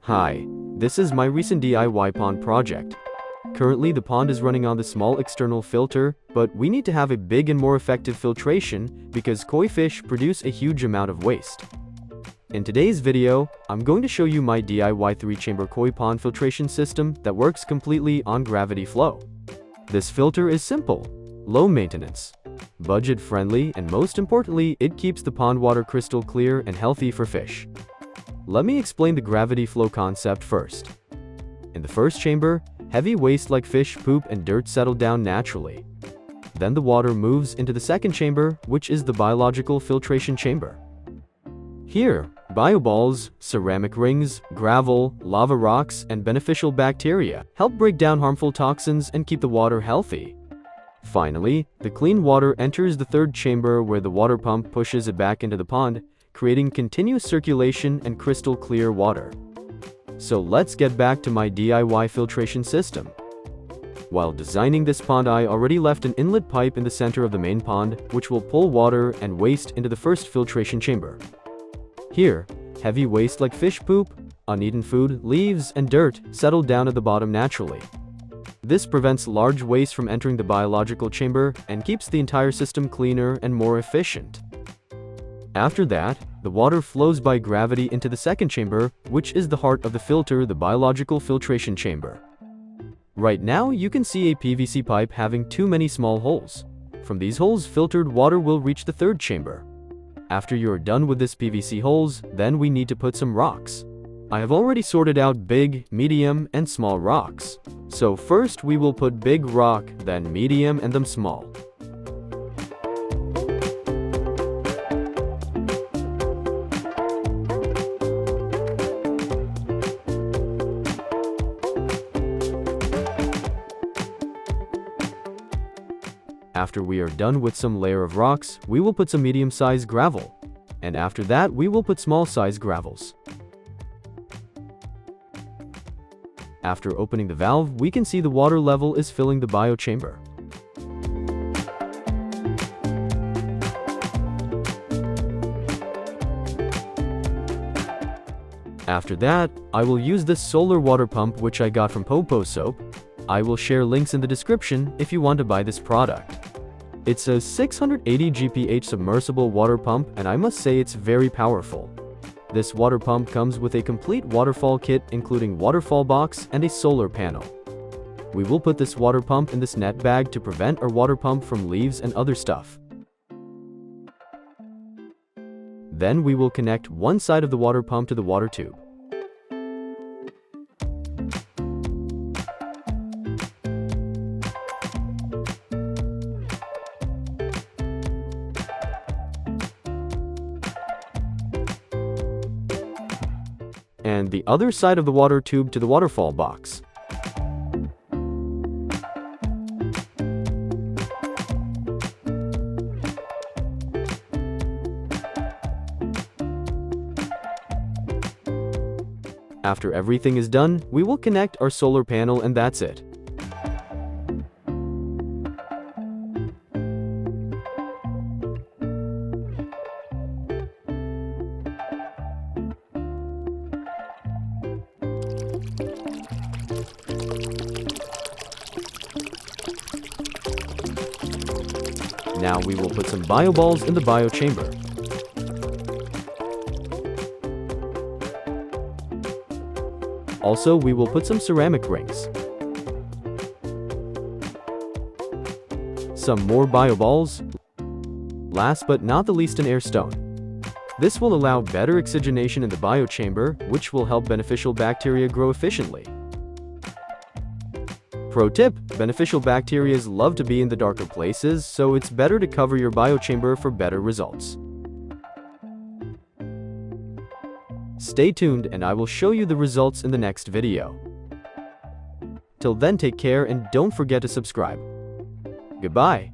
Hi, this is my recent DIY pond project. Currently the pond is running on the small external filter, but we need to have a big and more effective filtration because koi fish produce a huge amount of waste. In today's video, I'm going to show you my DIY 3-chamber koi pond filtration system that works completely on gravity flow. This filter is simple, low maintenance, budget-friendly, and most importantly, it keeps the pond water crystal clear and healthy for fish. Let me explain the gravity flow concept first. In the first chamber, heavy waste like fish poop and dirt settle down naturally. Then the water moves into the second chamber, which is the biological filtration chamber. Here, bioballs, ceramic rings, gravel, lava rocks, and beneficial bacteria help break down harmful toxins and keep the water healthy. Finally, the clean water enters the third chamber where the water pump pushes it back into the pond, creating continuous circulation and crystal clear water. So let's get back to my DIY filtration system. While designing this pond, I already left an inlet pipe in the center of the main pond, which will pull water and waste into the first filtration chamber. Here, heavy waste like fish poop, uneaten food, leaves, and dirt settle down at the bottom naturally. This prevents large waste from entering the biological chamber and keeps the entire system cleaner and more efficient. After that, the water flows by gravity into the second chamber, which is the heart of the filter, the biological filtration chamber. Right now, you can see a PVC pipe having too many small holes. From these holes, filtered water will reach the third chamber. After you're done with this PVC holes, then we need to put some rocks. I have already sorted out big, medium, and small rocks. So first we will put big rock, then medium, and then small. After we are done with some layer of rocks, we will put some medium-sized gravel. And after that, we will put small-sized gravels. After opening the valve, we can see the water level is filling the biochamber. After that, I will use this solar water pump which I got from Popo Soap. I will share links in the description if you want to buy this product. It's a 680 GPH submersible water pump, and I must say it's very powerful. This water pump comes with a complete waterfall kit including waterfall box and a solar panel. We will put this water pump in this net bag to prevent our water pump from leaves and other stuff. Then we will connect one side of the water pump to the water tube. And the other side of the water tube to the waterfall box. After everything is done, we will connect our solar panel, and that's it. Now we will put some bioballs in the biochamber. Also, we will put some ceramic rings. Some more bioballs. Last but not the least, an air stone. This will allow better oxygenation in the biochamber, which will help beneficial bacteria grow efficiently. Pro tip: beneficial bacteria love to be in the darker places, so it's better to cover your biochamber for better results. Stay tuned and I will show you the results in the next video. Till then, take care and don't forget to subscribe. Goodbye.